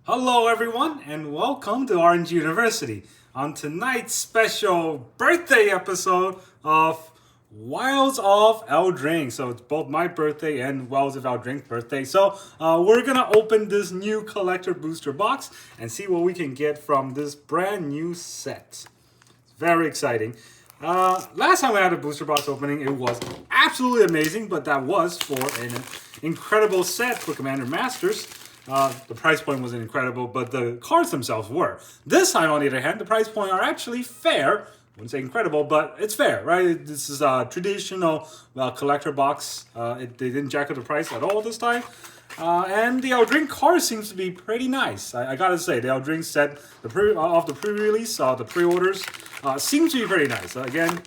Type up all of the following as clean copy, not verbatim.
Hello everyone and welcome to RNG University on tonight's special birthday episode of Wilds of Eldraine. So it's both my birthday and Wilds of Eldraine's birthday. So we're gonna open this new collector booster box and see what we can get from this brand new set. It's very exciting. Last time we had a booster box opening, it was absolutely amazing, but that was for an incredible set for Commander Masters. The price point wasn't incredible, but the cards themselves were. This time, on the other hand, the price point are actually fair. I wouldn't say incredible, but it's fair, right? This is a traditional collector box. They didn't jack up the price at all this time. And the Eldraine card seems to be pretty nice. I gotta say, the Eldraine set of the pre-release, the pre-orders, seems to be pretty nice. Again,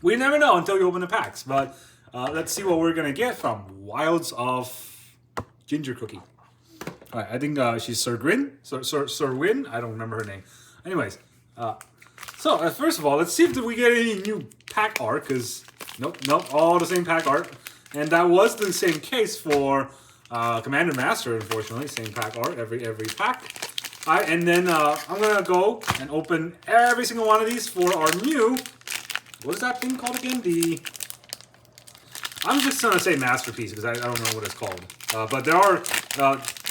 we never know until you open the packs, but let's see what we're gonna get from Wilds of Ginger Cookie. All right, I think she's Sir Win. I don't remember her name. Anyways, so first of all, let's see if we get any new pack art, because nope, all the same pack art. And that was the same case for Commander Master, unfortunately. Same pack art, every pack. And then I'm going to go and open every single one of these for our new... What is that thing called again? I'm just going to say Masterpiece, because I don't know what it's called. But there are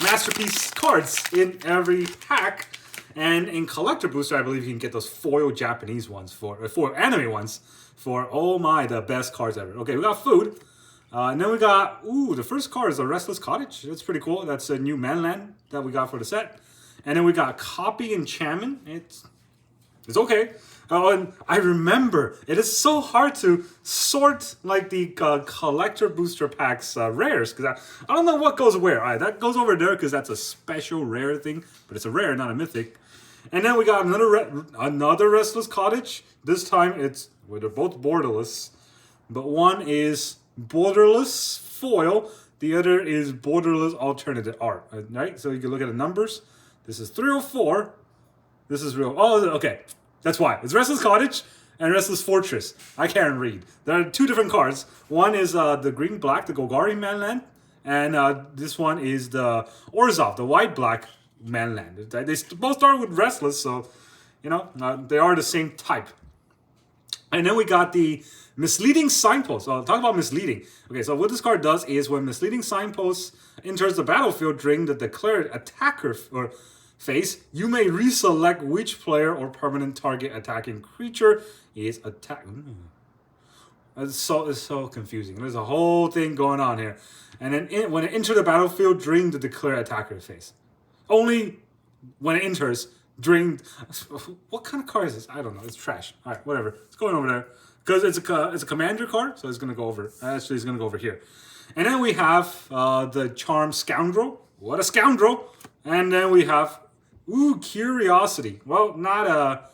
Masterpiece cards in every pack. And in Collector Booster, I believe you can get those foil Japanese ones, foil anime ones, for, oh my, the best cards ever. Okay, we got food. And then we got, the first card is the Restless Cottage. That's pretty cool. That's a new manland that we got for the set. And then we got Copy Enchantment. It's okay. Oh, and I remember, it is so hard to sort like the collector booster packs rares, because I don't know what goes where. All right, that goes over there because that's a special rare thing, but it's a rare, not a mythic. And then we got another Restless Cottage. This time they're both borderless, but one is borderless foil, the other is borderless alternative art. Right, so you can look at the numbers. This is 304. This is real. Oh, okay. That's why. It's Restless Cottage and Restless Fortress. I can't read. There are two different cards. One is the green-black, the Golgari Manland. And this one is the Orzhov, the white-black Manland. They both start with Restless, so, they are the same type. And then we got the Misleading Signpost. I'll talk about misleading. Okay, so what this card does is when Misleading Signpost enters the battlefield during the declared attacker phase, you may reselect which player or permanent target attacking creature is attacked. It's so confusing. There's a whole thing going on here. And then when it enters the battlefield during the declared attacker phase, only when it enters during. What kind of card is this? I don't know. It's trash. All right, whatever. It's going over there because it's a commander card, so it's gonna go over. Actually, it's gonna go over here. And then we have the Charm Scoundrel. What a scoundrel! And then we have. Curiosity. Well, not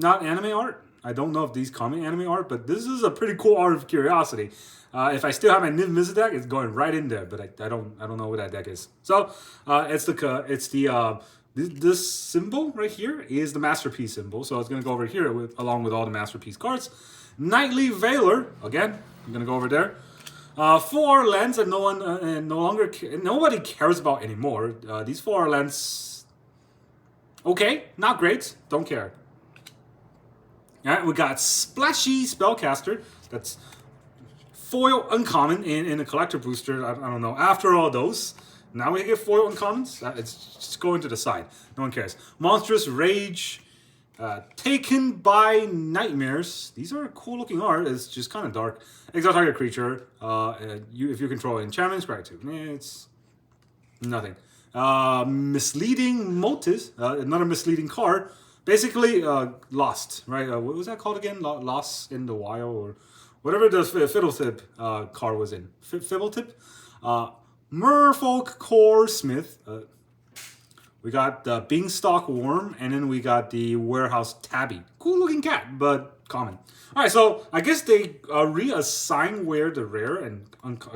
anime art. I don't know if these come in anime art, but this is a pretty cool art of Curiosity. If I still have my Niv Mizzet deck, it's going right in there, but I don't know what that deck is. So this symbol right here is the Masterpiece symbol, so it's gonna go over here along with all the Masterpiece cards. Knightly Veiler, again, I'm gonna go over there. 4 lands that nobody cares about anymore. These 4 lands. Okay, not great. Don't care. All right, we got Splashy Spellcaster. That's foil uncommon in a collector booster. I don't know. After all those, now we get foil uncommons. It's just going to the side. No one cares. Monstrous Rage. Taken by Nightmares. These are cool looking art. It's just kind of dark. Exile target creature. If you control enchantments, gratitude. It's nothing. Misleading Motives. Another misleading card. Basically, Lost. Right? What was that called again? Lost in the Wild or whatever the Fiddletip card was in. Fiddletip. Merfolk Core Smith. We got the Beanstalk Worm, and then we got the Warehouse Tabby. Cool looking cat, but common. All right, so I guess they reassign where the rare and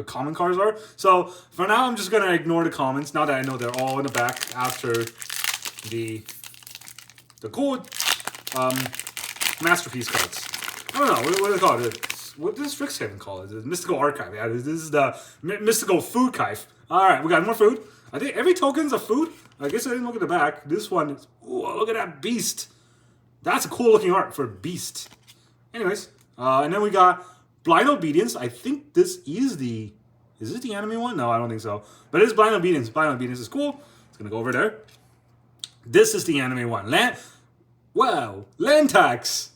common cards are. So for now, I'm just gonna ignore the commons. Now that I know they're all in the back after the cool Masterpiece cards. I don't know what do they call it. What does Strixhaven call it? The Mystical Archive. Yeah, this is the Mystical Food Kife. All right, we got more food. I think every token's a food. I guess I didn't look at the back. This one is, ooh, look at that beast. That's a cool looking art for beast. Anyways, and then we got Blind Obedience. I think this is the, is this the anime one? No, I don't think so. But it's Blind Obedience. Blind Obedience is cool. It's gonna go over there. This is the anime one. Wow, land tax.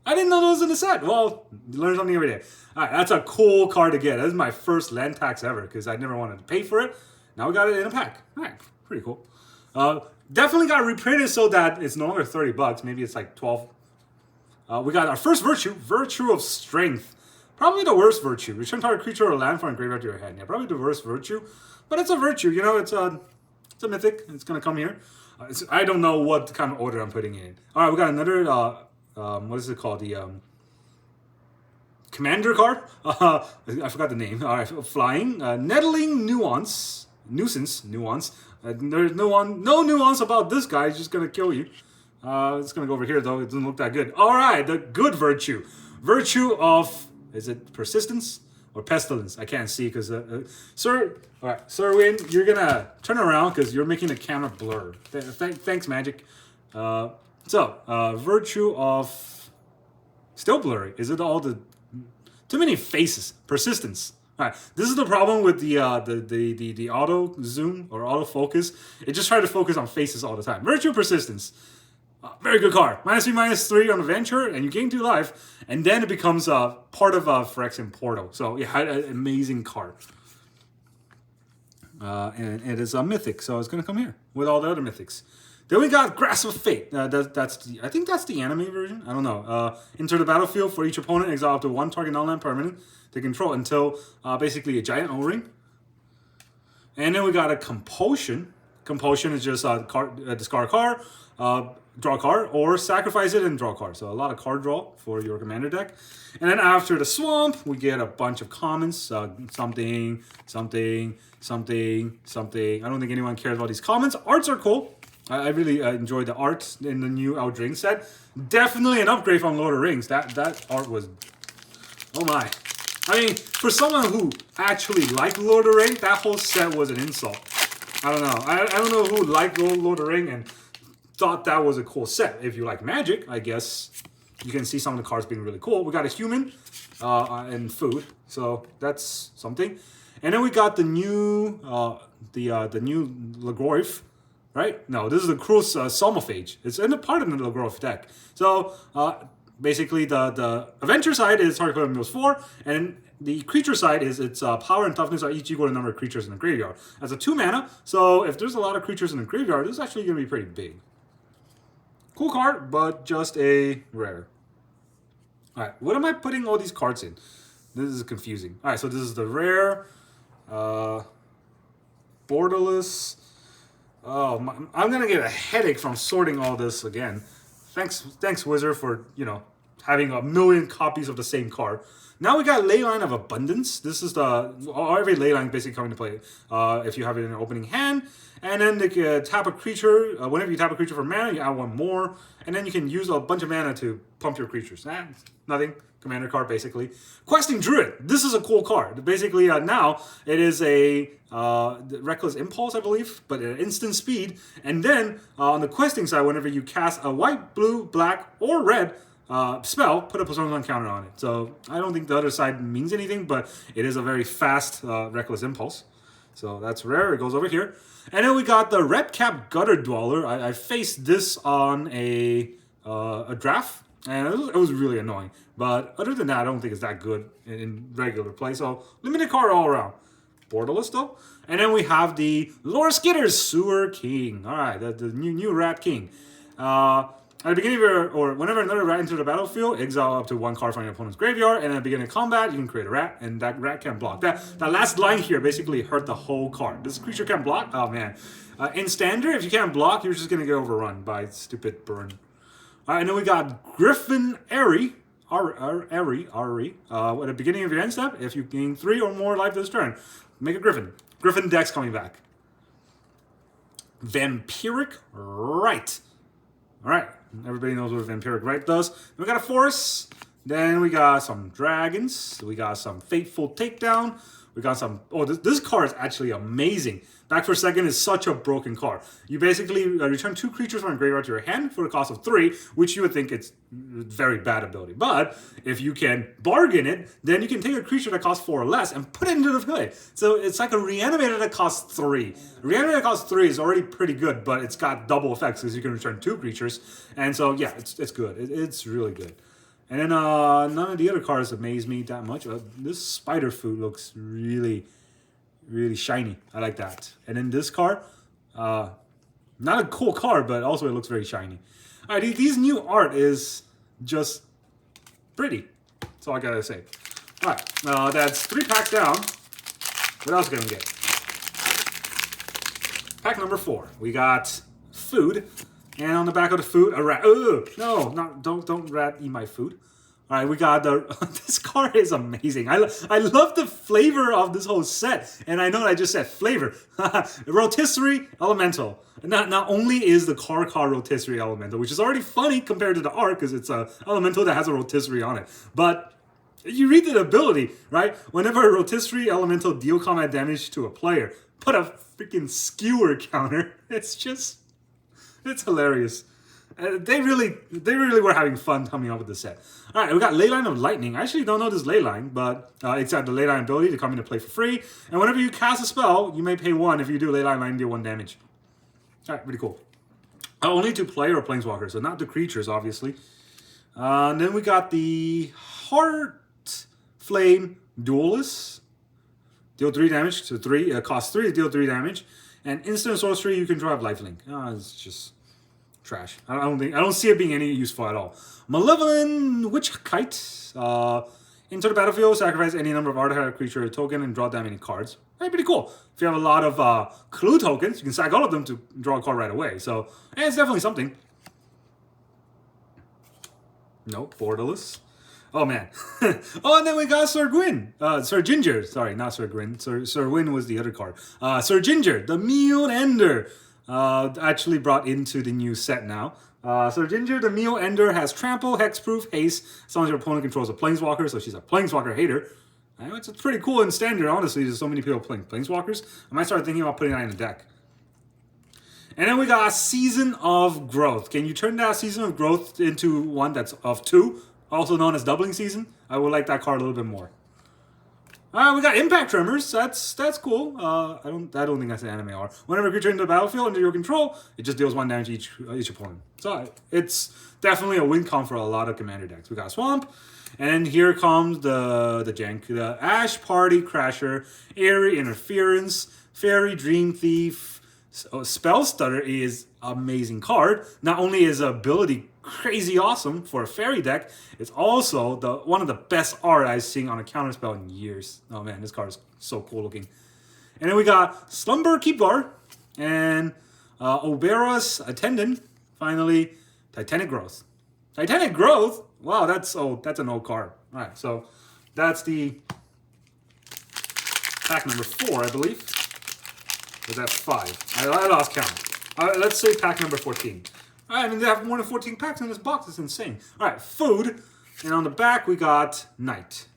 I didn't know those in the set. Well, you learn something every day. All right, that's a cool card to get. That is my first land tax ever because I never wanted to pay for it. Now we got it in a pack. All right, pretty cool. Definitely got reprinted so that it's no longer $30. Maybe it's like 12. We got our first Virtue, Virtue of Strength. Probably the worst Virtue. Return target creature or land from graveyard to your hand. Yeah, probably the worst Virtue, but it's a Virtue. You know, it's a mythic. It's gonna come here. I don't know what kind of order I'm putting in. All right, we got another. What is it called? The Commander card. I forgot the name. All right, flying. Nettling nuisance. There's no nuance about this guy. He's just gonna kill you. It's gonna go over here though. It doesn't look that good. All right, the good Virtue. Virtue of, is it persistence or pestilence? I can't see because Sir. All right, Sir Win, you're gonna turn around because you're making the camera blur. Thanks, Magic. Virtue of, still blurry. Is it all the too many faces? Persistence. All right, this is the problem with the auto zoom or auto focus. It just tries to focus on faces all the time. Virtue of Persistence. Very good card. -3/-3 on Adventure, and you gain 2 life, and then it becomes part of Phyrexian Portal. So yeah, an amazing card. And it is a mythic, so it's gonna come here with all the other mythics. Then we got Grasp of Fate. I think that's the anime version. I don't know. Enter the battlefield for each opponent, exile up to 1 target non-land permanent to control until basically a giant O-ring. And then we got a Compulsion. Compulsion is just discard a card, draw a card, or sacrifice it and draw a card. So a lot of card draw for your commander deck. And then after the Swamp, we get a bunch of commons. Something. I don't think anyone cares about these commons. Arts are cool. I really enjoyed the art in the new Eldraine set. Definitely an upgrade from Lord of the Rings. That art was, oh my. I mean, for someone who actually liked Lord of the Rings, that whole set was an insult. I don't know. I don't know who liked Lord of the Rings and thought that was a cool set. If you like Magic, I guess you can see some of the cards being really cool. We got a human and food, so that's something. And then we got the new Lagroif. Right? No, this is the Cruel Psalmophage. It's in a part of the Lagroif deck. So, basically, the Adventure side is target player deals 4, and the creature side is its power and toughness are each equal to the number of creatures in the graveyard. As a 2 mana, so if there's a lot of creatures in the graveyard, this is actually going to be pretty big. Cool card, but just a rare. Alright, what am I putting all these cards in? This is confusing. Alright, so this is the rare, borderless. Oh, I'm gonna get a headache from sorting all this again. Thanks, Wizard, for having a million copies of the same card. Now we got Leyline of Abundance. This is every Leyline basically coming to play if you have it in your opening hand, and then they can tap a creature. Whenever you tap a creature for mana, you add 1 more, and then you can use a bunch of mana to pump your creatures. Nothing. Commander card, basically. Questing Druid. This is a cool card. Basically, now it is a Reckless Impulse, I believe, but at instant speed. And then on the questing side, whenever you cast a white, blue, black, or red spell, put a +1/+1 counter on it. So I don't think the other side means anything, but it is a very fast Reckless Impulse. So that's rare. It goes over here. And then we got the Red Cap Gutter Dweller. I faced this on a draft, and it was really annoying. But other than that, I don't think it's that good in regular play. So limited card all around. Borderless though. And then we have the Laura Skitter's Sewer King. All right, the new Rat King. At the beginning of or whenever another rat enters the battlefield, exile up to 1 card from your opponent's graveyard. And at the beginning of combat, you can create a rat, and that rat can block. That last line here basically hurt the whole card. This creature can block. Oh man. In standard, if you can't block, you're just gonna get overrun by stupid burn. All right, and then we got Griffin Airy. At the beginning of your end step, if you gain 3 or more life this turn, make a Griffin. Griffin deck's coming back. Vampiric Rite. All right, everybody knows what Vampiric Rite does. We got a Forest. Then we got some Dragons. We got some Fateful Takedown. We got some. Oh, this card is actually amazing. Back for a Second is such a broken card. You basically return 2 creatures from a graveyard to your hand for a cost of 3, which you would think it's very bad ability. But if you can bargain it, then you can take a creature that costs 4 or less and put it into the play. So it's like a reanimator that costs 3. A reanimator that costs 3 is already pretty good, but it's got double effects because you can return 2 creatures. And so yeah, it's good. It's really good. And then none of the other cards amaze me that much. This spider food looks really shiny. I like that. And then this card, not a cool card, but also it looks very shiny. All right, these new art is just pretty. That's all I gotta say. All right, that's 3 packs down. What else are we gonna get? Pack number 4. We got food. And on the back of the food, a rat. Ugh, no, don't rat eat my food. All right, we got the. This card is amazing. I love the flavor of this whole set, and I know that I just said flavor. Rotisserie Elemental. Not only is the card Rotisserie Elemental, which is already funny compared to the art because it's a elemental that has a rotisserie on it, but you read the ability, right? Whenever a rotisserie elemental deal combat damage to a player, put a freaking skewer counter. It's hilarious. They really were having fun coming up with this set. All right, we got Leyline of Lightning. I actually don't know this Leyline, but it's got the Leyline ability to come into play for free. And whenever you cast a spell, you may pay 1. If you do Leyline Lightning, deal 1 damage. All right, pretty cool. Only to player or planeswalkers, so not the creatures, obviously. And then we got the Heart Flame Duelist. Deal 3 damage to 3. Cost 3 to deal 3 damage. And instant sorcery, you can drive lifelink. It's just trash. I don't see it being any useful at all. Malevolent Witch Kite. Into the battlefield, sacrifice any number of artifact creature token and draw that many cards. Hey, pretty cool. If you have a lot of clue tokens, you can sack all of them to draw a card right away. So it's definitely something. Nope, borderless. Oh man. Oh, and then we got Sir Gwyn. Sir Ginger. Sorry, not Sir Gwyn. Sir Gwyn was the other card. Sir Ginger, the Meal Ender. Actually brought into the new set now. Sir Ginger, the Meal Ender, has trample, hexproof, haste, as long as your opponent controls a planeswalker, so she's a planeswalker hater. It's pretty cool in standard, honestly. There's so many people playing planeswalkers. I might start thinking about putting that in the deck. And then we got Season of Growth. Can you turn that Season of Growth into one that's of 2? Also known as Doubling Season. I would like that card a little bit more. We got Impact Tremors. That's cool. I don't think that's an anime art. Whenever a creature into the battlefield under your control, it just deals 1 damage each opponent. So it's definitely a win con for a lot of commander decks. We got Swamp, and here comes the jank. The Ash Party Crasher, Airy Interference, Fairy Dream Thief. Spell Stutter is amazing card. Not only is ability crazy awesome for a fairy deck, it's also one of the best art I've seen on a counterspell in years. Oh man, this card is so cool looking. And then we got Slumber Keepguard and Obera's Attendant. Finally, Titanic Growth. Titanic Growth? Wow, that's an old card. All right, so that's the pack number 4, I believe. Was that 5? I lost count. Let's say pack number 14. All right, and they have more than 14 packs in this box. It's insane. All right, food. And on the back, we got Night.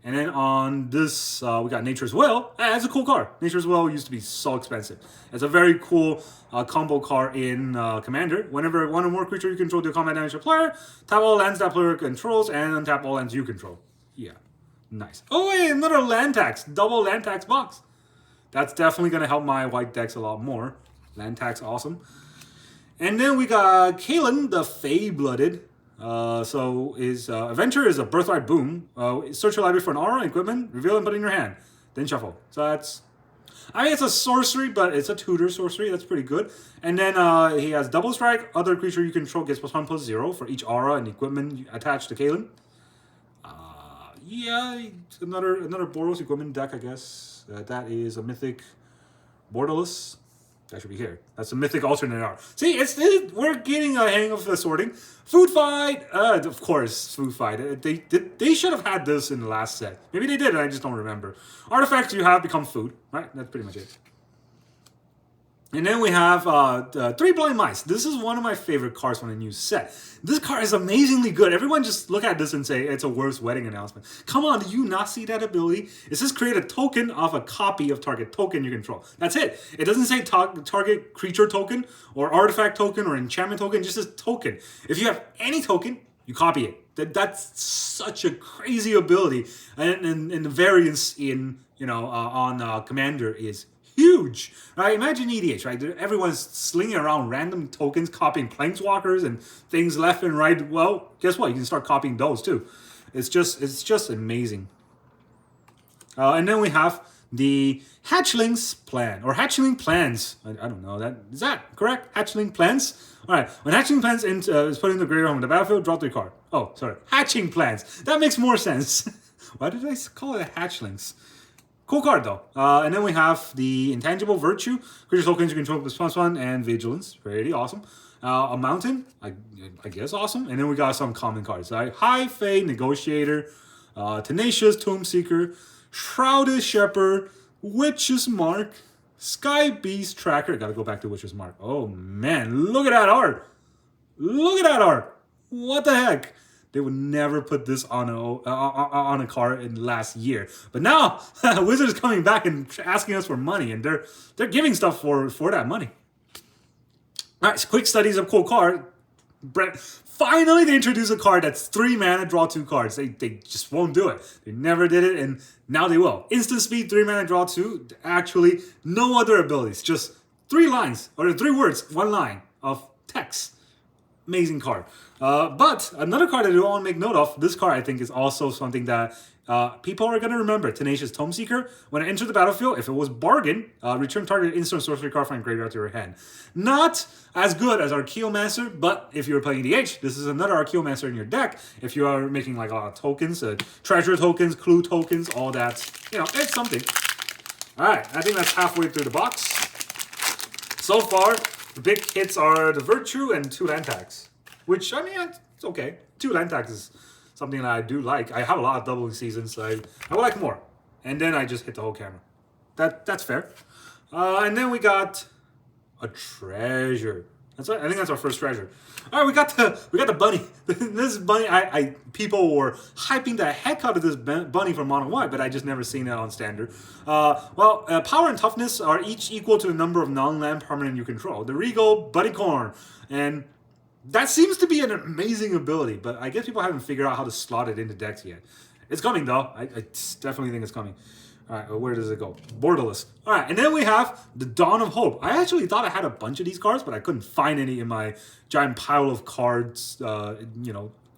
And then on this, we got Nature's Will. It's a cool card. Nature's Will used to be so expensive. It's a very cool combo card in Commander. Whenever 1 or more creature you control do combat damage to a player, tap all lands that player controls and untap all lands you control. Yeah, nice. Oh, wait, another land tax. Double land tax box. That's definitely going to help my white decks a lot more. Land tax, awesome. And then we got Kalen, the Fey-Blooded. So his Adventure is a Birthright Boom. Search your library for an aura, equipment, reveal and put it in your hand. Then shuffle. So that's... it's a sorcery, but it's a tutor sorcery. That's pretty good. And then he has Double Strike. Other creature you control gets +1/+0 for each aura and equipment attached to Kalen. Yeah, another Boros equipment deck, I guess. That is a Mythic Borderless. That should be here. That's a Mythic alternate art. See, we're getting a hang of the sorting. Food Fight, of course, Food Fight. They should have had this in the last set. Maybe they did, and I just don't remember. Artifacts you have become food, right? That's pretty much it. And then we have 3 Blind Mice. This is one of my favorite cards from the new set. This card is amazingly good. Everyone just look at this and say it's a worst wedding announcement. Come on, do you not see that ability? It says create a token of a copy of target token you control. That's it. It doesn't say target creature token or artifact token or enchantment token. It just says token. If you have any token, you copy it. That's such a crazy ability. And the variance in, on Commander is huge, right? Imagine EDH, right? Everyone's slinging around random tokens, copying planeswalkers and things left and right. Well, guess what? You can start copying those too. It's just amazing. And then we have the Hatchlings plan, or Hatchling plans. I don't know, is that correct? Hatchling plans? All right, when Hatchling plans is put in the graveyard from the battlefield, draw 3 card. Oh, sorry, Hatching plans. That makes more sense. Why did I call it Hatchlings? Cool card though. And then we have the Intangible Virtue. Creature tokens you control with +1 and Vigilance. Pretty awesome. A Mountain, I guess awesome. And then we got some common cards. Right? High Fae Negotiator, Tenacious Tomb Seeker, Shrouded Shepherd, Witch's Mark, Sky Beast Tracker. Gotta go back to Witch's Mark. Oh man, look at that art. Look at that art. What the heck? They would never put this on a card in last year. But now, Wizard is coming back and asking us for money, and they're giving stuff for that money. All right, so quick studies of cool card. Finally, they introduce a card that's 3 mana, draw 2 cards. They just won't do it. They never did it, and now they will. Instant speed, 3 mana, draw 2. Actually, no other abilities. Just 3 lines, or 3 words, 1 line of text. Amazing card. But another card that I want to make note of, this card I think is also something that people are going to remember. Tenacious Tome Seeker. When it enters the battlefield, if it was bargain, return target instant sorcery card from graveyard to your hand. Not as good as Archaeomancer, but if you're playing DH, this is another Archaeomancer in your deck. If you are making like a lot of tokens, treasure tokens, clue tokens, all that, it's something. All right, I think that's halfway through the box. So far, the big hits are the Virtue and 2 land tags, which, I mean, it's okay. 2 land tags is something that I do like. I have a lot of doubling seasons, so I would like more. And then I just hit the whole camera. That's fair. And then we got a treasure. I think that's our first treasure. All right, we got the bunny. This bunny, people were hyping the heck out of this bunny from Mono White, but I just never seen it on standard. Power and toughness are each equal to the number of non-land permanent you control. The Regal Bunnycorn, and that seems to be an amazing ability, but I guess people haven't figured out how to slot it into decks yet. It's coming though. I definitely think it's coming. All right, where does it go? Borderless. All right, and then we have the Dawn of Hope. I actually thought I had a bunch of these cards, but I couldn't find any in my giant pile of cards,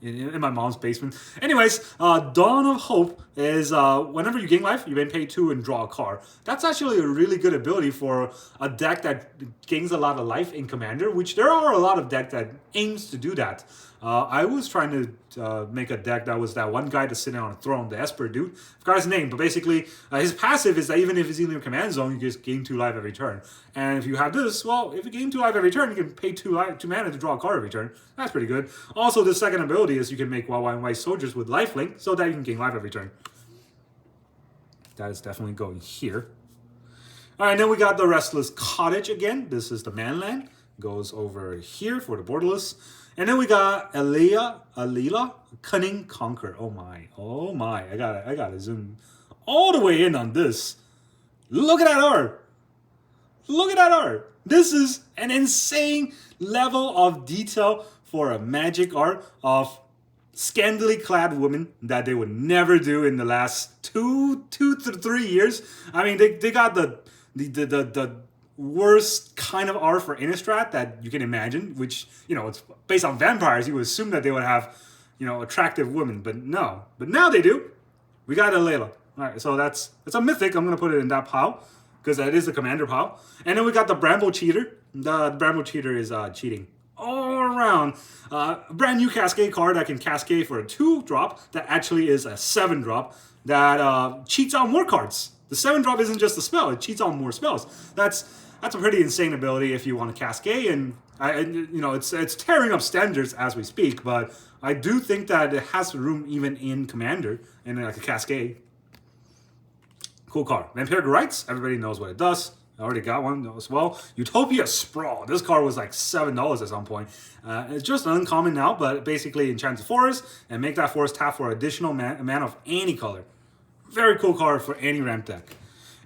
in my mom's basement. Anyways, Dawn of Hope is whenever you gain life, you may pay 2 and draw a card. That's actually a really good ability for a deck that gains a lot of life in Commander, which there are a lot of decks that aims to do that. I was trying to make a deck that was that one guy that's sitting on a throne, the Esper dude. I forgot his name, but basically his passive is that even if he's in your command zone, you just gain 2 life every turn. And if you have this, well, if you gain 2 life every turn, you can pay 2 mana to draw a card every turn. That's pretty good. Also, the second ability is you can make white and white soldiers with lifelink so that you can gain life every turn. That is definitely going here. All right, then we got the Restless Cottage again. This is the Manland. Goes over here for the Borderless. And then we got Alila, Cunning Conquer. Oh my! I gotta zoom all the way in on this. Look at that art! Look at that art! This is an insane level of detail for a Magic art of scantily clad women that they would never do in the last 2 to 3 years. I mean, they got the worst kind of art for Innistrad that you can imagine, which, it's based on vampires. You would assume that they would have, attractive women, but no. But now they do. We got a Layla. All right, so it's a mythic. I'm going to put it in that pile because that is the commander pile. And then we got the Bramble Cheater. The Bramble Cheater is cheating all around. Brand new Cascade card that can Cascade for a 2-drop that actually is a 7-drop that cheats out more cards. The 7-drop isn't just a spell; it cheats on more spells. That's a pretty insane ability if you want to Cascade, and it's tearing up standards as we speak. But I do think that it has room even in Commander and like a Cascade. Cool card. Vampiric Rites. Everybody knows what it does. I already got one as well. Utopia Sprawl. This card was like $7 at some point. It's just uncommon now, but basically enchants a forest and make that forest tap for additional mana of any color. Very cool card for any ramp deck.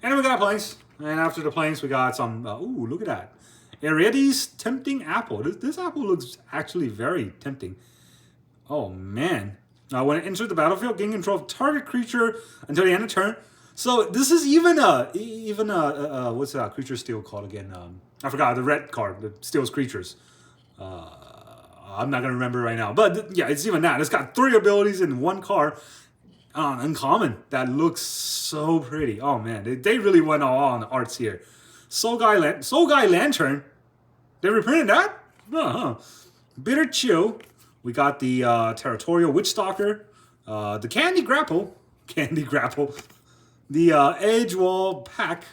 And then we got planes. And after the planes, we got some... ooh, look at that. Ariadne's Tempting Apple. This apple looks actually very tempting. Oh, man. When it enters the battlefield, gain control of target creature until the end of turn. So this is even what's that creature steal called again? I forgot the red card that steals creatures. I'm not gonna remember right now, but yeah, it's even that. It's got 3 abilities in 1 card. Uncommon. That looks so pretty. Oh man, they really went all on the arts here. Soul Guy Lantern. They reprinted that? Uh-huh. Bitter Chill. We got the Territorial Witchstalker, the Candy Grapple, the Edge Wall Pack,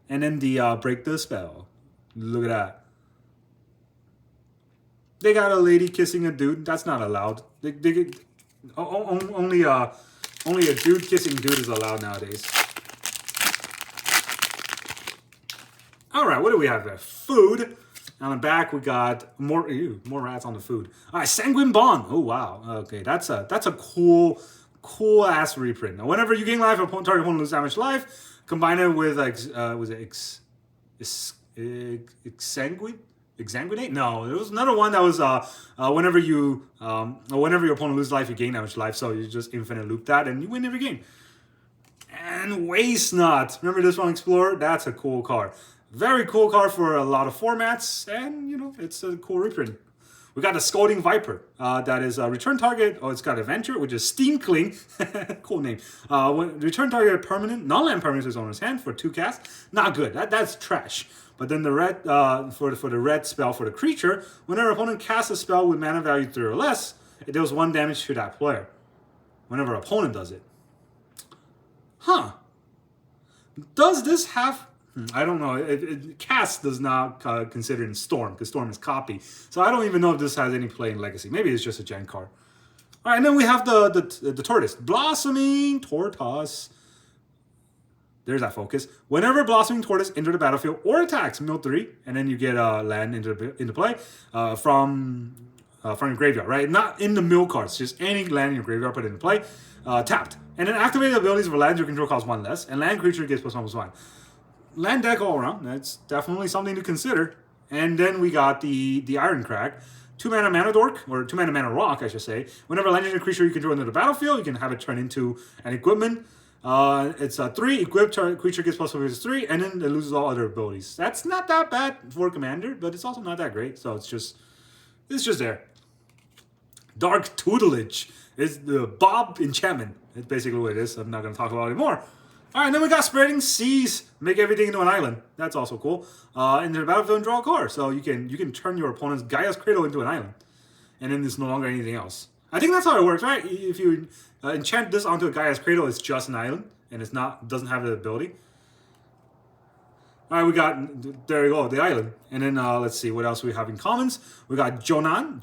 and then the Break the Spell. Look at that. They got a lady kissing a dude. That's not allowed. Only a dude kissing dude is allowed nowadays. All right, what do we have there? Food. On the back, we got more rats on the food. All right, Sanguine Bond. Oh wow. Okay, that's a cool ass reprint. Now, whenever you gain life, target opponent loses damage life. Combine it with Exsanguinate? No, there was another one that was whenever your opponent loses life, you gain damage life. So you just infinite loop that, and you win every game. And Waste Not. Remember this one, Explorer? That's a cool card. Very cool card for a lot of formats, and you know, it's a cool reprint. We got the Scolding Viper. That is a return target. Oh, it's got Adventure, which is Steam Cling. Cool name. Return target permanent, non-land permanent to his owner's hand for 2 casts. Not good. That's trash. But then the red for the red spell for the creature, whenever opponent casts a spell with mana value 3 or less, it deals 1 damage to that player. Whenever opponent does it. Huh. Does this have... I don't know. Cast does not consider in Storm, because Storm is copy. So I don't even know if this has any play in Legacy. Maybe it's just a gen card. All right, and then we have the Tortoise. Blossoming Tortoise. There's that focus. Whenever Blossoming Tortoise enters the battlefield or attacks, mill 3, and then you get land into play from your graveyard, right? Not in the mill cards, just any land in your graveyard, put it into play. Tapped. And then activated abilities for lands your control costs 1 less, and land creature gets +1/+1. Land deck all around. That's definitely something to consider. And then we got the Iron Crag. 2 mana Mana Dork, or 2 mana Mana Rock, I should say. Whenever a legendary creature you control into the battlefield, you can have it turn into an equipment. It's a 3, equipped creature gets +3, and then it loses all other abilities. That's not that bad for Commander, but it's also not that great. So it's just there. Dark Tutelage is the Bob enchantment. It's basically what it is. I'm not going to talk about it anymore. All right, and then we got Spreading Seas. Make everything into an island. That's also cool. Into the battlefield and draw a card. So you can turn your opponent's Gaia's Cradle into an island. And then there's no longer anything else. I think that's how it works, right? If you enchant this onto a Gaia's Cradle, it's just an island. And doesn't have the ability. All right, we got, there you go, the island. And then let's see, what else we have in commons. We got Joan,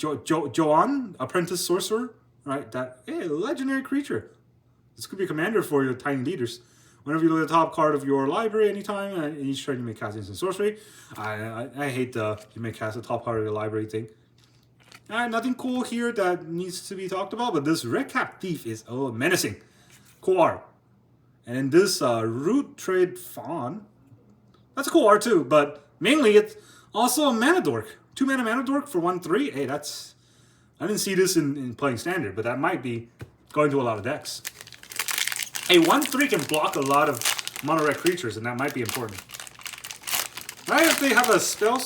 Apprentice Sorcerer. Right, legendary creature. This could be a commander for your tiny leaders. Whenever you look at the top card of your library anytime, and each turn you may cast instant sorcery. I hate the you may cast the top card of your library thing. Alright, nothing cool here that needs to be talked about, but this Red Cap Thief is menacing. Cool art. And then this Root Trade Fawn. That's a cool art too, but mainly it's also a Mana Dork. 2 mana Mana Dork for 1/3. Hey, that's... I didn't see this in playing Standard, but that might be going to a lot of decks. A 1/3 can block a lot of mono red creatures, and that might be important. Right, if they have a spell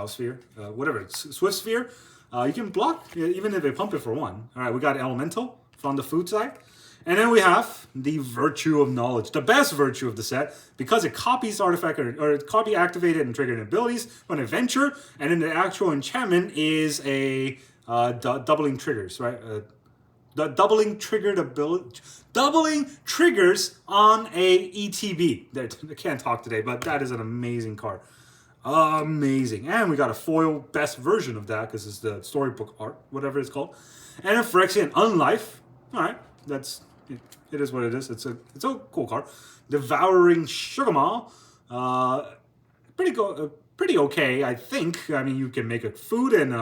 sphere, whatever, Swift Sphere, you can block even if they pump it for 1. All right, we got Elemental from the food side. And then we have the Virtue of Knowledge, the best virtue of the set, because it copies artifact or copy activated and triggered abilities from an adventure, and then the actual enchantment is a doubling triggers, right? Doubling triggers on a ETB. I can't talk today, but that is an amazing card. Amazing. And we got a foil best version of that because it's the storybook art, whatever it's called. And a Phyrexian Unlife. All right, it is what it is. It's a cool card. Devouring Sugarmaw. Pretty okay, I think. I mean, you can make a food and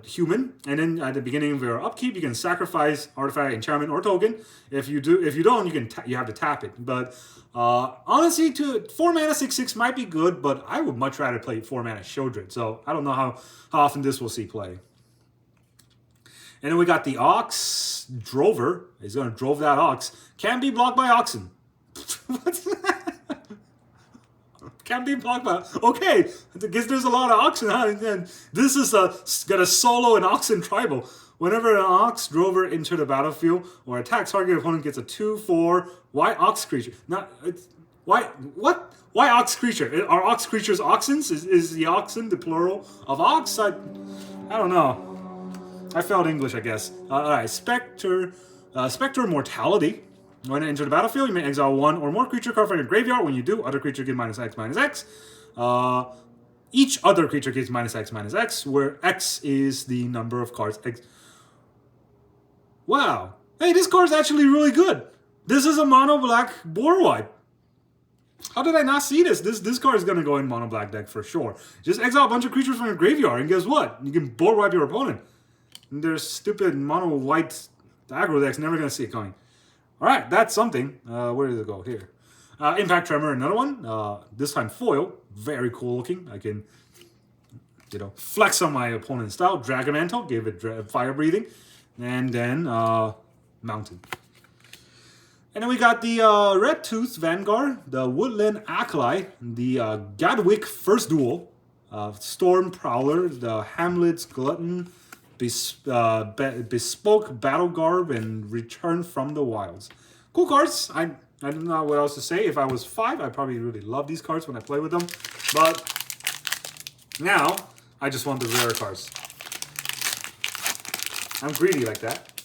human, and then at the beginning of your upkeep, you can sacrifice artifact, enchantment, or token. If you don't, you have to tap it. But honestly, 4 mana 6/6 might be good, but I would much rather play 4 mana Shieldred. So I don't know how often this will see play. And then we got the Ox Drover. He's going to drove that Ox. Can't be blocked by Oxen. What's that? Can't be blocked by... Okay, I guess there's a lot of Oxen. Huh? And this is got a solo and Oxen tribal. Whenever an Ox Drover enter the battlefield or attacks, target opponent gets a 2/4 white Ox creature. Why Ox creature? Are Ox creatures Oxens? Is the Oxen the plural of Ox? I don't know. I failed English, I guess. Alright, Spectre Mortality. When it enters the battlefield, you may exile 1 or more creature card from your graveyard. When you do, other creature get -X/-X. Each other creature gets -X/-X, where X is the number of cards. Wow. Hey, this card's actually really good. This is a mono-black board wipe. How did I not see this? This card is going to go in mono-black deck for sure. Just exile a bunch of creatures from your graveyard, and guess what? You can board wipe your opponent. And their stupid mono-white aggro deck's never going to see it coming. Alright, that's something. Where did it go? Here. Impact Tremor, another one. This time foil. Very cool looking. I can, flex on my opponent's style. Dragon Mantle, give it fire breathing. And then Mountain. And then we got the Red Tooth Vanguard, the Woodland Acolyte, the Gadwick First Duel, Storm Prowler, the Hamlet's Glutton, Bespoke Battle Garb, and Return from the Wilds. Cool cards. I don't know what else to say. If I was 5, I'd probably really love these cards when I play with them. But now, I just want the rare cards. I'm greedy like that.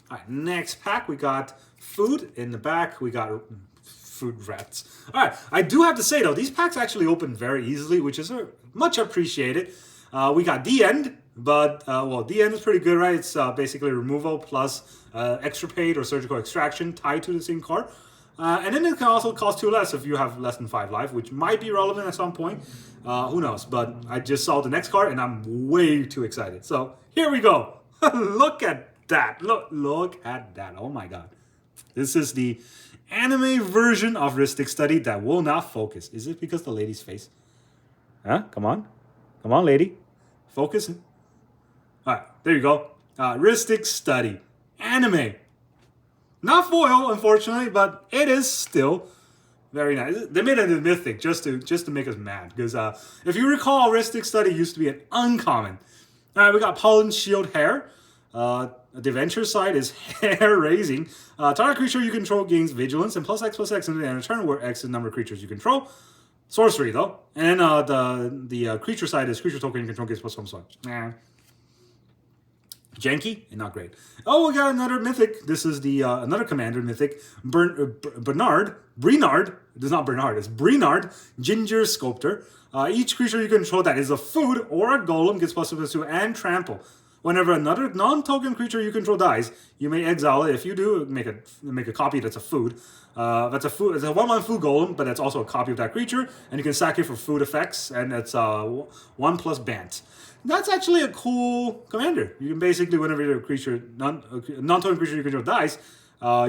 Alright, next pack, we got food. In the back, we got food rats. Alright, I do have to say though, these packs actually open very easily, which is much appreciated. We got The End. But, The End is pretty good, right? It's basically removal plus extirpate or surgical extraction tied to the same card. And then it can also cost 2 less if you have less than 5 life, which might be relevant at some point. Who knows? But I just saw the next card and I'm way too excited. So here we go. Look at that. Look at that. Oh my god. This is the anime version of Rhystic Study that will not focus. Is it because the lady's face? Huh? Come on. Come on, lady. Focus. Alright, there you go. Rhystic Study. Anime. Not foil, unfortunately, but it is still very nice. They made it a mythic just to make us mad. Because if you recall, Rhystic Study used to be an uncommon. Alright, we got Pollen Shield Hair. The adventure side is hair raising. Target creature you control gains vigilance and +X/+X into the end of turn, where X is the number of creatures you control. Sorcery though. And the creature side is creature token you control gets +1/+. Nah. Janky and not great. Oh, we got another mythic. This is the another commander mythic. Bernard. It is not Bernard. It's Bernard. Ginger Sculptor. Each creature you control that is a food or a golem gets +2 and trample. Whenever another non-token creature you control dies, you may exile it. If you do, make a copy that's a food. That's a food. It's a 1/1 food golem, but that's also a copy of that creature, and you can sack it for food effects, and it's 1+ Bant. That's actually a cool commander. You can basically, whenever your creature, non-token creature you control dies,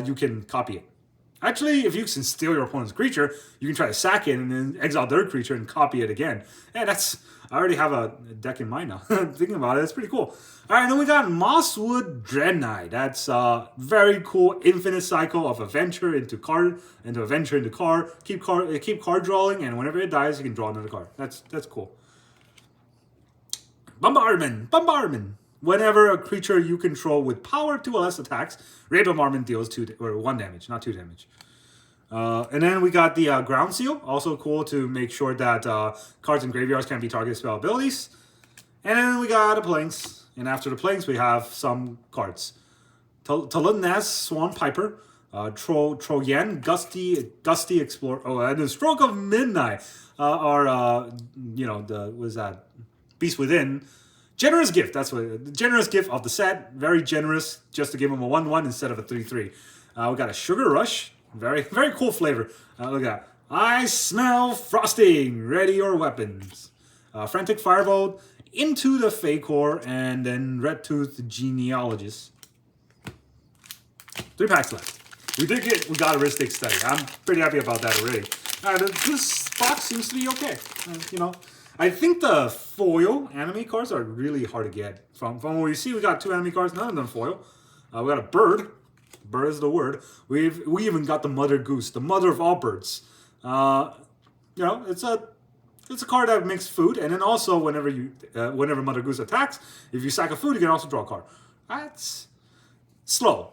you can copy it. Actually, if you can steal your opponent's creature, you can try to sack it and then exile their creature and copy it again. And I already have a deck in mind now. Thinking about it, it's pretty cool. All right, then we got Mosswood Dread Knight. That's a very cool infinite cycle of adventure into card, into adventure into card. Keep card drawing, and whenever it dies, you can draw another card. That's cool. Bombardment. Whenever a creature you control with power 2 or less attacks, Ray Bombardment deals 1 damage, not 2 damage. And then we got the Ground Seal, also cool to make sure that cards in graveyards can be targeted spell abilities. And then we got the Plains, and after the Plains we have some cards. Talonaz Swan Piper, Troyan, Gusty Explorer, and the Stroke of Midnight, Beast Within. Generous Gift, that's what the generous gift of the set. Very generous, just to give him a 1/1 instead of a 3/3. We got a Sugar Rush, very, very cool flavor. Look at I smell frosting. Ready your weapons. Frantic Firebolt into the Fakor, and then Red Tooth Genealogist. 3 packs left. We got a Ristic Study. I'm pretty happy about that already. This box seems to be okay. You know, I think the foil anime cards are really hard to get. From what we see, we got 2 anime cards, none of them foil. We got a bird. Bird is the word. We even got the Mother Goose, the mother of all birds. You know, it's a card that makes food, and then also whenever Mother Goose attacks, if you sack a food, you can also draw a card. That's slow.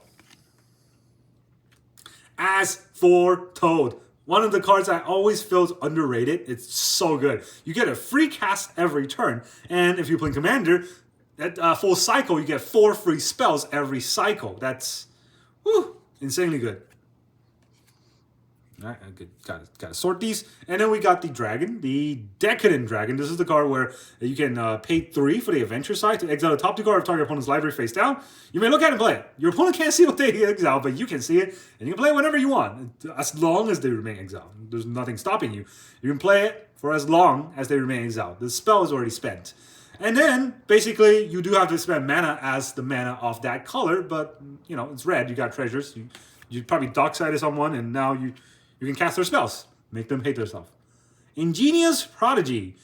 As for Toad, one of the cards I always feel is underrated. It's so good. You get a free cast every turn, and if you play Commander, at full cycle, you get 4 free spells every cycle. That's insanely good. All right, good. Got to sort these. And then we got the dragon, the Decadent Dragon. This is the card where you can pay 3 for the adventure side to exile the top 2 card of target opponent's library face down. You may look at it and play it. Your opponent can't see what they exile, but you can see it, and you can play it whenever you want, as long as they remain exiled. There's nothing stopping you. You can play it for as long as they remain exiled. The spell is already spent. And then, basically, you do have to spend mana as the mana of that color, but, you know, it's red. You got treasures. You probably docksided someone, and now you can cast their spells. Make them hate themselves. Ingenious Prodigy.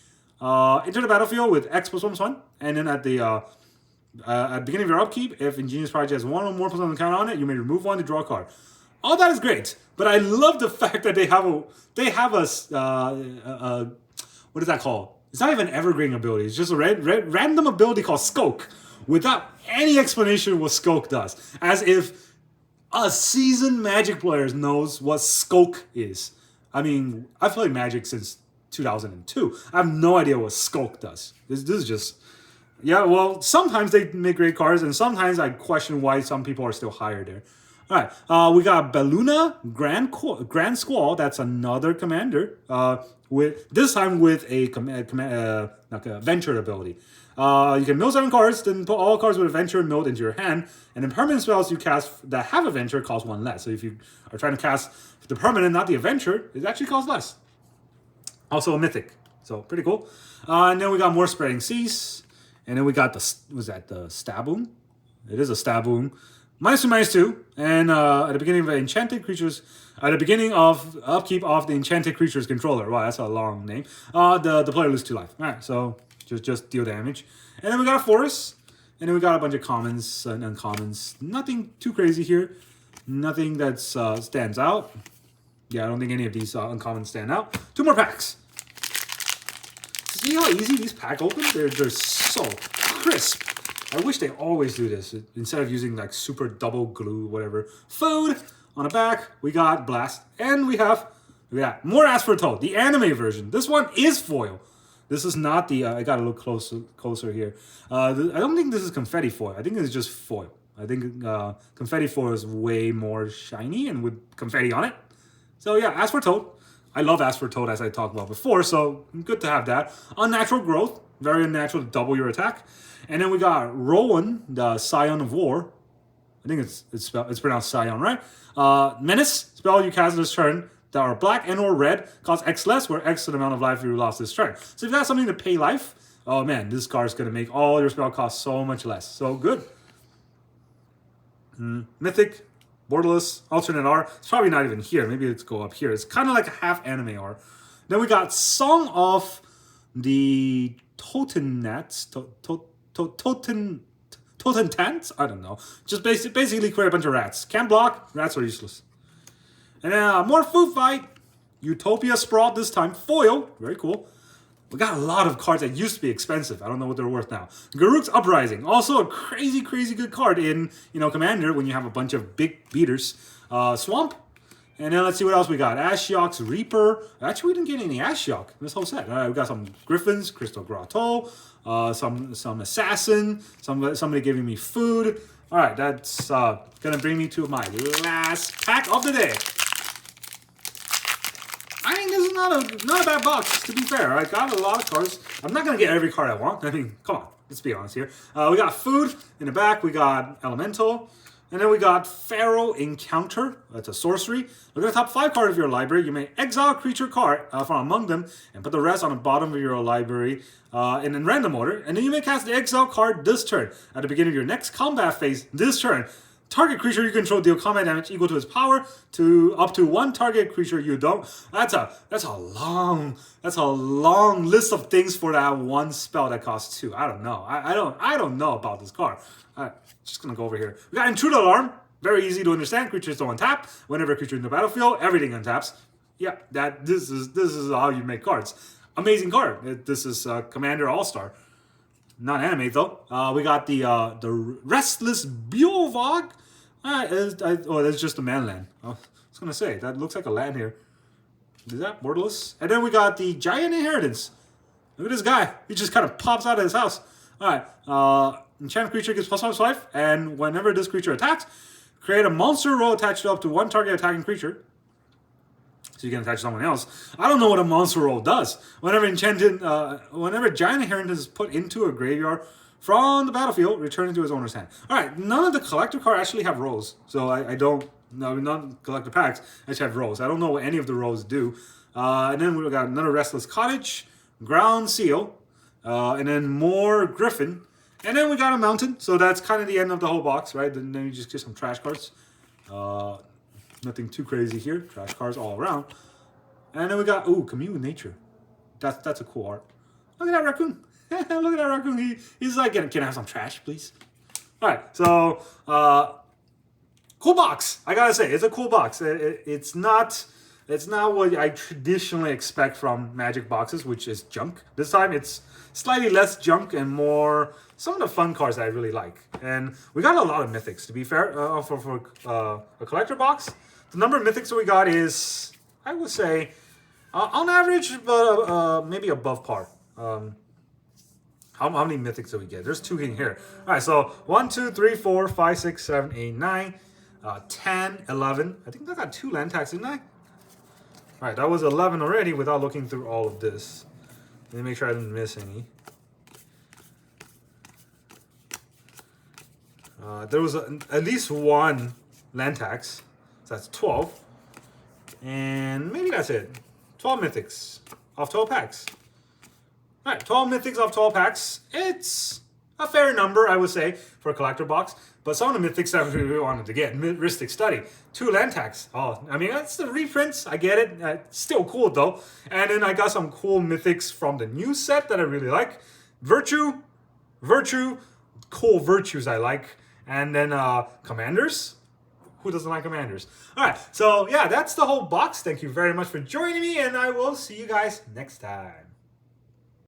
Enter the battlefield with X plus 1/1, and then at the beginning of your upkeep, if Ingenious Prodigy has 1 or more +1 count on it, you may remove 1 to draw a card. All that is great, but I love the fact that they have a what is that called? It's not even an evergreen ability. It's just a random ability called Skulk, without any explanation what Skulk does. As if a seasoned Magic player knows what Skulk is. I mean, I've played Magic since 2002. I have no idea what Skulk does. This is just... Yeah, well, sometimes they make great cards, and sometimes I question why some people are still higher there. All right, we got Belluna Grand Squall. That's another commander. With this time with a like a venture ability. You can mill 7 cards, then put all cards with a venture milled into your hand, and then permanent spells you cast that have a venture cost 1 less. So if you are trying to cast the permanent, not the adventure, it actually costs less. Also a mythic, so pretty cool. And then we got more Spreading Seas, and then we got the Staboon? It is a Staboon. -2/-2, and at the beginning of the enchanted creatures, at the beginning of upkeep of the enchanted creature's controller. Wow, that's a long name. The player loses 2 life. All right, so just deal damage. And then we got a forest, and then we got a bunch of commons and uncommons. Nothing too crazy here. Nothing that stands out. Yeah, I don't think any of these uncommons stand out. 2 more packs. See how easy these pack open? They're so crisp. I wish they always do this instead of using like super double glue, whatever. Food on the back. We got Blast, and we got more Ask for Toad, the anime version. This one is foil. This is not the. I gotta look closer here. I don't think this is confetti foil. I think it's just foil. I think confetti foil is way more shiny and with confetti on it. So yeah, Ask for Toad. I love Ask for Toad, as I talked about before. So good to have that. Unnatural Growth, very unnatural to double your attack. And then we got Rowan, the Scion of War. I think it's pronounced Scion, right? Menace, spell you cast this turn that are black and or red, cost X less, where X is the amount of life you lost this turn. So if you have something to pay life, oh man, this card's going to make all your spell costs so much less. So good. Mythic, Borderless, Alternate R. It's probably not even here. Maybe let's go up here. It's kind of like a half anime R. Then we got Song of the Totenats. Totentants? I don't know. Just basically create a bunch of rats. Can't block. Rats are useless. And then more Food Fight. Utopia Sprawl this time. Foil. Very cool. We got a lot of cards that used to be expensive. I don't know what they're worth now. Garruk's Uprising. Also a crazy, crazy good card in, Commander when you have a bunch of big beaters. Swamp. And then let's see what else we got. Ashiok's Reaper. Actually, we didn't get any Ashiok in this whole set. All right, we got some Griffins, Crystal Grotto, some Assassin, somebody giving me food. All right, that's going to bring me to my last pack of the day. I think this is not a bad box, to be fair. I got a lot of cards. I'm not going to get every card I want. I mean, come on. Let's be honest here. We got food in the back. We got Elemental. And then we got Pharaoh Encounter. That's a sorcery. Look at the top 5 cards of your library. You may exile a creature card from among them and put the rest on the bottom of your library in random order. And then you may cast the exile card this turn. At the beginning of your next combat phase this turn, target creature you control deal combat damage equal to its power to up to 1 target creature you don't. That's a long list of things for that one spell that costs 2. I don't know. I don't know about this card. Just gonna go over here. We got Intruder Alarm. Very easy to understand. Creatures don't untap. Whenever a creature in the battlefield, everything untaps. Yeah, this is how you make cards. Amazing card. This is Commander All-Star. Not anime though. We got the Restless Biovog. That's just a man land. I was gonna say that looks like a land here. Is that borderless? And then we got the Giant Inheritance. Look at this guy. He just kind of pops out of his house. All right. Enchanted creature gets +5/+5, and whenever this creature attacks, create a monster roll attached to up to 1 target attacking creature. So you can attach someone else. I don't know what a monster roll does. Whenever Giant Inheritance is put into a graveyard from the battlefield, return it to its owner's hand. All right, none of the collector cards actually have rolls, so I don't. No, not collector packs. I just have rolls. I don't know what any of the rolls do. And then we got another Restless Cottage, Ground Seal, and then more Griffin. And then we got a Mountain, so that's kind of the end of the whole box, right? Then you just get some trash cards. Nothing too crazy here. Trash cards all around. And then we got, Commune with Nature. That's a cool art. Look at that raccoon. Look at that raccoon. He's like, can I have some trash, please? All right, so cool box. I gotta say, it's a cool box. It's not what I traditionally expect from Magic boxes, which is junk. This time it's slightly less junk and more some of the fun cards that I really like. And we got a lot of mythics, to be fair, for a collector box. The number of mythics that we got is, I would say, on average, maybe above par. How many mythics do we get? There's 2 in here. All right, so 1, 2, 3, 4, 5, 6, 7, 8, 9, 10, 11. I think I got 2 land tags, didn't I? All right, that was 11 already without looking through all of this. Let me make sure I didn't miss any. There was at least 1 land tax, so that's 12. And maybe that's it. 12 mythics off 12 packs. All right, 12 mythics off 12 packs. It's a fair number, I would say, for a collector box. But some of the mythics that we wanted to get, Mystic Study, 2 land tags. Oh, I mean, that's the reprints. I get it. Still cool, though. And then I got some cool mythics from the new set that I really like. Virtue, cool virtues I like. And then Commanders. Who doesn't like Commanders? All right, so yeah, that's the whole box. Thank you very much for joining me, and I will see you guys next time.